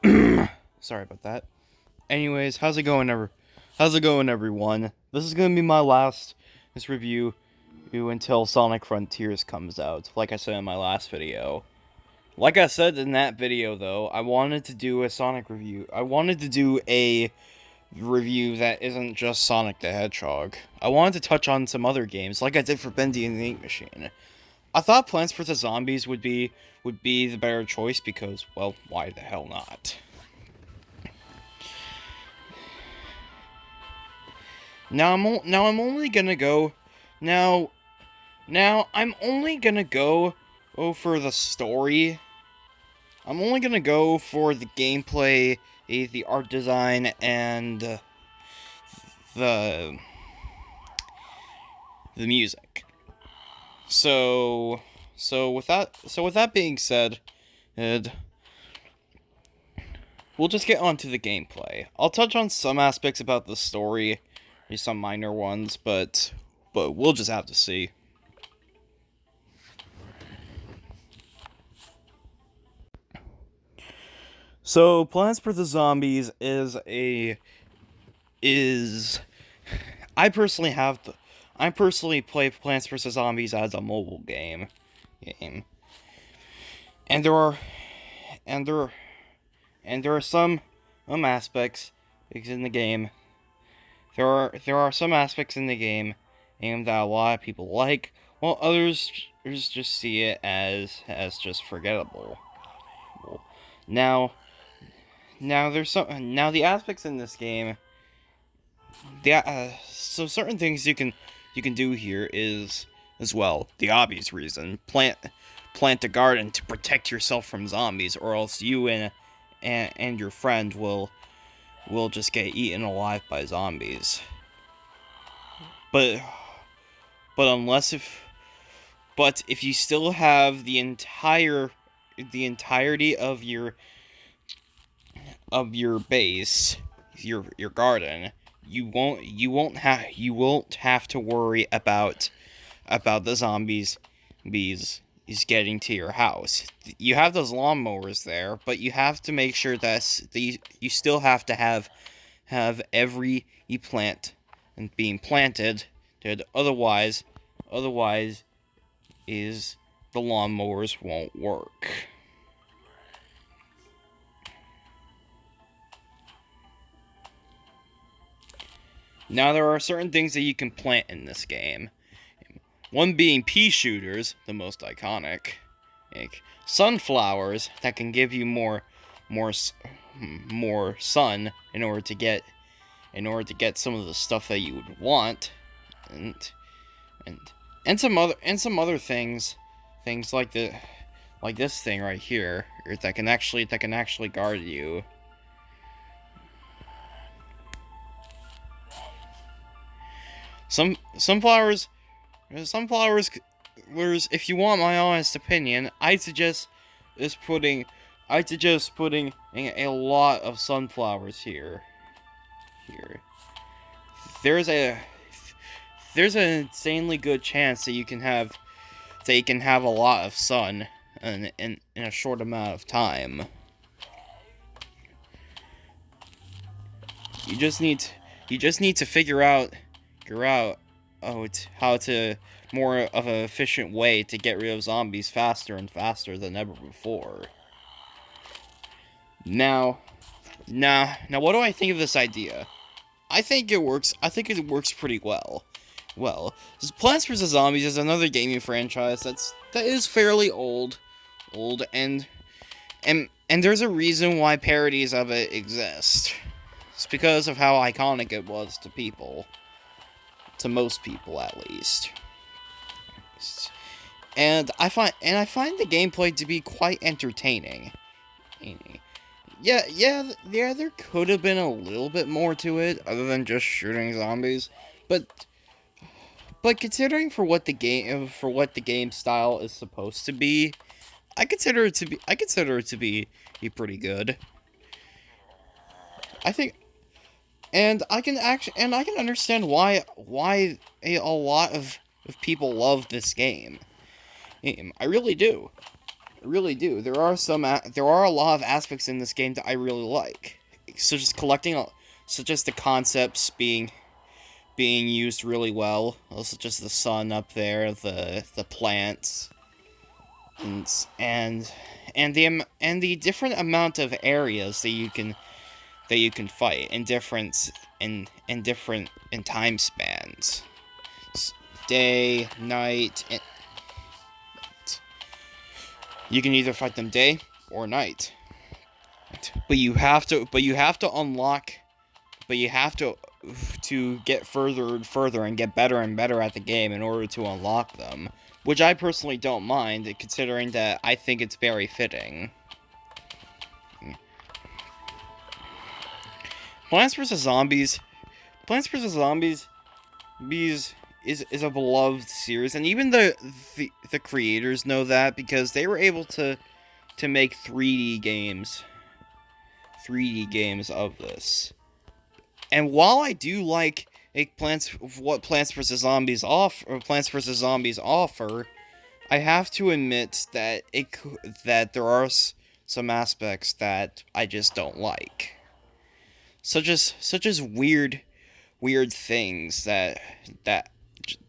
Sorry about that. Anyways, how's it going, everyone? This is gonna be my last this review until Sonic Frontiers comes out. Like I said in my last video. Like I said in that video, though, I wanted to do a Sonic review. I wanted to do a review that isn't just Sonic the Hedgehog. I wanted to touch on some other games, like I did for Bendy and the Ink Machine. I thought Plants vs Zombies would be the better choice because, well, why the hell not? Now I'm only gonna go now now I'm only gonna go for the story. I'm only gonna go for the gameplay, the art design, and the the music. So with that being said, Ed, we'll just get on to the gameplay. I'll touch on some aspects about the story, some minor ones, but we'll just have to see. So, Plants vs Zombies is I personally have the I personally play Plants vs Zombies as a mobile game, and there are and there and there are some aspects in the game. There are some aspects in the game that a lot of people like, while others just see it as just forgettable. Now, now the aspects in this game. So certain things you can do here is as well the obvious reason: plant a garden to protect yourself from zombies, or else you and your friend will just get eaten alive by zombies. But unless if you still have the entirety of your base, your garden, you won't have to worry about the zombies bees is getting to your house. You have those lawnmowers there, but you have to make sure that you still have to have every plant and being planted. Otherwise is the lawnmowers won't work. Now, there are certain things that you can plant in this game. One being pea shooters, the most iconic. Like sunflowers that can give you more, more sun in order to get some of the stuff that you would want, and and and some other things like this thing right here that can actually guard you. Sunflowers, if you want my honest opinion, I'd suggest putting a lot of sunflowers here. Here, there's a there's an insanely good chance that you can have a lot of sun in a short amount of time. You just need to figure out how to more of an efficient way to get rid of zombies faster and faster than ever before. Now, what do I think of this idea? I think it works. I think it works pretty well. Well, Plants vs Zombies is another gaming franchise that is fairly old, and there's a reason why parodies of it exist. It's because of how iconic it was to most people at least. And I find the gameplay to be quite entertaining. Yeah, there could have been a little bit more to it other than just shooting zombies, but considering for what the game style is supposed to be, I consider it to be pretty good. I think I can understand why a lot of people love this game. I really do. really do. There are there are a lot of aspects in this game that I really like. Such as such as the concepts being used really well. Also, just the sun up there, the plants, and and the different amount of areas that you can fight in different in time spans, day, night. And you can either fight them day or night, but you have to unlock, but you have to get further and further and get better and better at the game in order to unlock them, which I personally don't mind, considering that I think it's very fitting. Plants vs. Zombies is a beloved series, and even the creators know that, because they were able to make 3D games of this. And while I do like what Plants vs. Zombies offer, I have to admit that that there are some aspects that I just don't like, such as weird things that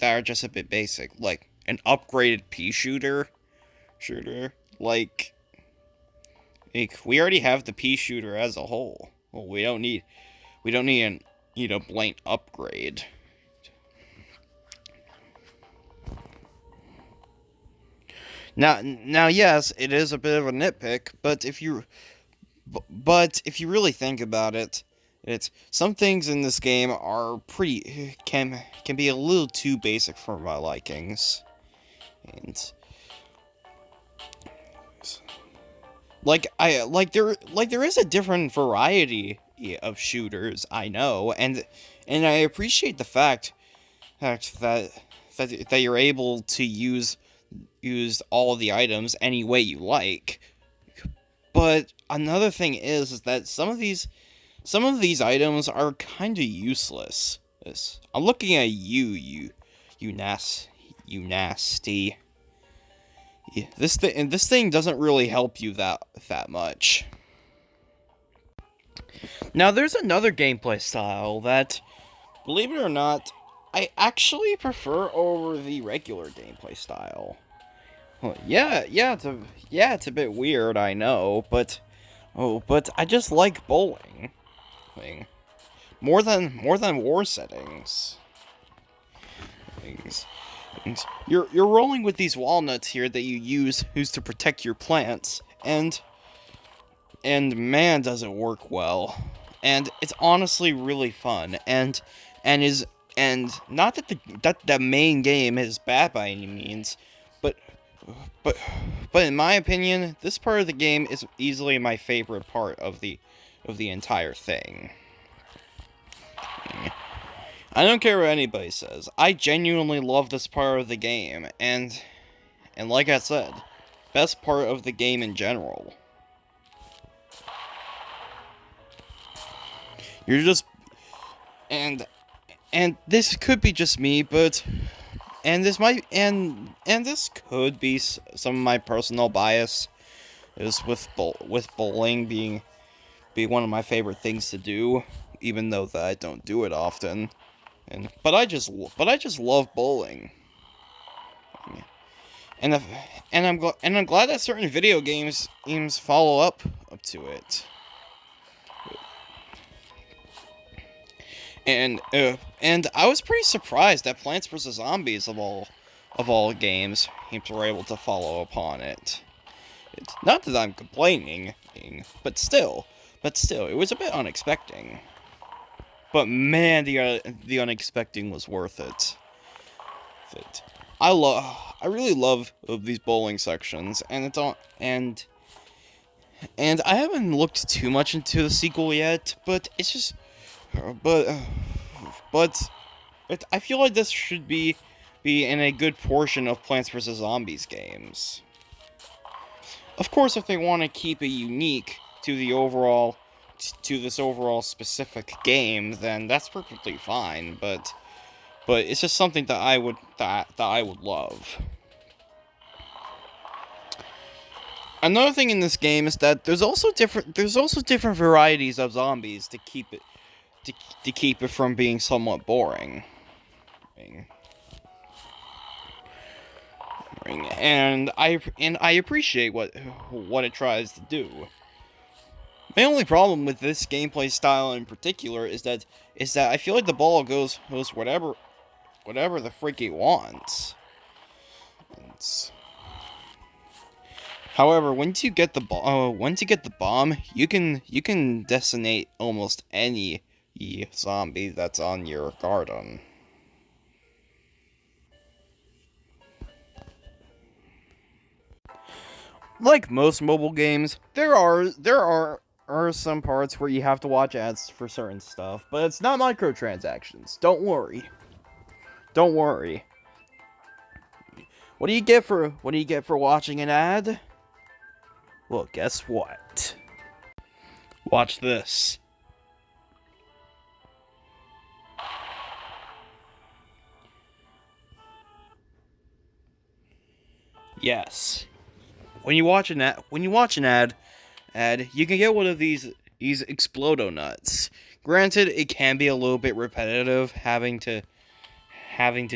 are just a bit basic, like an upgraded pea shooter. Like we already have the pea shooter as a whole. Well, we don't need a blank upgrade. Now, yes, it is a bit of a nitpick, but if you really think about it, it's some things in this game are can be a little too basic for my likings, and there is a different variety of shooters, I know, and I appreciate the fact that you're able to use all the items any way you like. But another thing is that some of these items are kind of useless. I'm looking at you nasty. Yeah, this thing doesn't really help you that much. Now, there's another gameplay style that, believe it or not, I actually prefer over the regular gameplay style. Well, yeah, it's a bit weird, I know, but I just like bowling. More than war settings. You're rolling with these walnuts here that you use to protect your plants, and man, does it work well. And it's honestly really fun, and not that the main game is bad by any means, but in my opinion, this part of the game is easily my favorite part of the entire thing. I don't care what anybody says. I genuinely love this part of the game, and like I said, best part of the game in general. You're just and this could be just me, but this could be some of my personal bias, is with bowling being one of my favorite things to do, even though that I don't do it often. But I just love bowling. And I'm glad that certain video games follow up to it. And I was pretty surprised that Plants vs. Zombies of all games were able to follow upon it. It's not that I'm complaining, but still, it was a bit unexpected. But man, the unexpected was worth it. I really love these bowling sections, and I haven't looked too much into the sequel yet, but it's just, I feel like this should be in a good portion of Plants vs. Zombies games. Of course, if they want to keep it unique to this overall specific game, then that's perfectly fine. But it's just something that I would love. Another thing in this game is that there's also different varieties of zombies to keep it from being somewhat boring. And I appreciate what it tries to do. My only problem with this gameplay style in particular is that I feel like the ball goes whatever the freak it wants. However, once you get the bomb, you can decimate almost any zombie that's on your garden. Like most mobile games, there are some parts where you have to watch ads for certain stuff, but it's not microtransactions. Don't worry. Don't worry. What do you get for watching an ad? Well, guess what? Watch this. Yes. When you watch an ad, you can get one of these Explodo nuts. Granted, it can be a little bit repetitive having to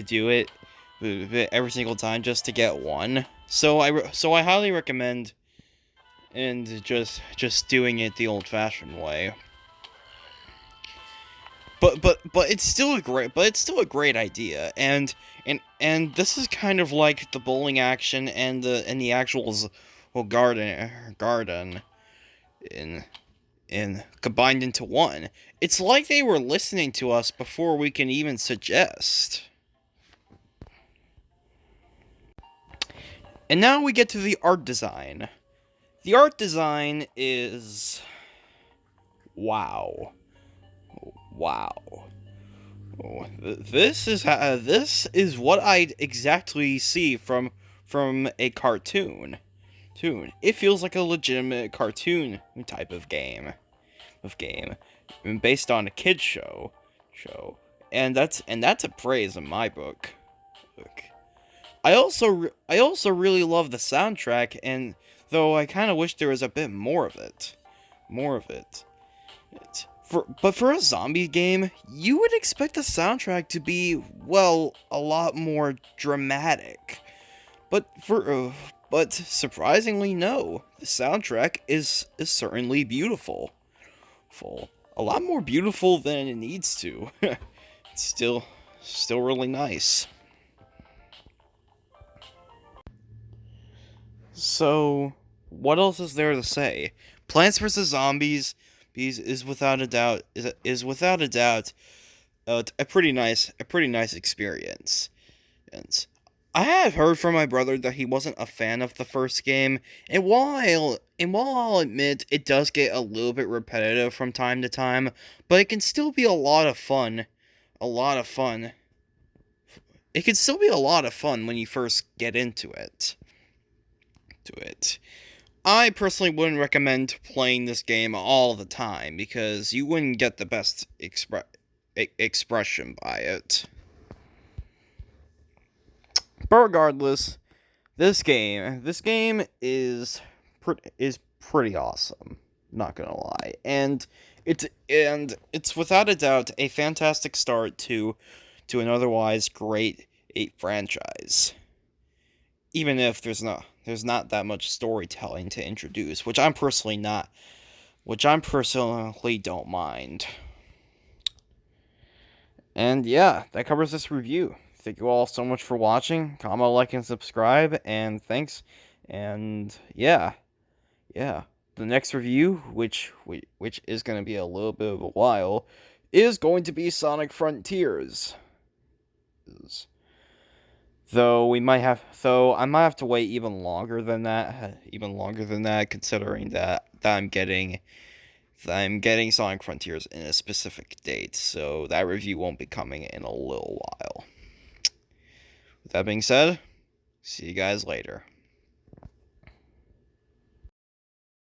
do it every single time just to get one. So I highly recommend and just doing it the old-fashioned way. But it's still a great idea, and this is kind of like the bowling action and the actual garden in combined into one. It's like they were listening to us before we can even suggest. And now we get to the art design. The art design is wow. This is what I'd exactly see from a cartoon. It feels like a legitimate cartoon type of game, based on a kids show, and that's a praise in my book. I also really love the soundtrack, and though I kind of wish there was a bit more of it. But for a zombie game, you would expect the soundtrack to be, well, a lot more dramatic. But surprisingly, no. The soundtrack is certainly beautiful. A lot more beautiful than it needs to. It's still really nice. So, what else is there to say? Plants vs. Zombies is without a doubt a pretty nice experience. And I have heard from my brother that he wasn't a fan of the first game, and while I'll admit it does get a little bit repetitive from time to time, but it can still be a lot of fun. It can still be a lot of fun when you first get into it. I personally wouldn't recommend playing this game all the time because you wouldn't get the best expression by it. But regardless, this game is pretty awesome. Not gonna lie, and it's without a doubt a fantastic start to an otherwise great franchise. Even if there's not that much storytelling to introduce, which I personally don't mind. And yeah, that covers this review. Thank you all so much for watching. Comment, like, and subscribe, and thanks. And yeah. The next review, which is going to be a little bit of a while, is going to be Sonic Frontiers. Though I might have to wait even longer than that, considering that I'm getting Sonic Frontiers in a specific date, so that review won't be coming in a little while. With that being said, see you guys later.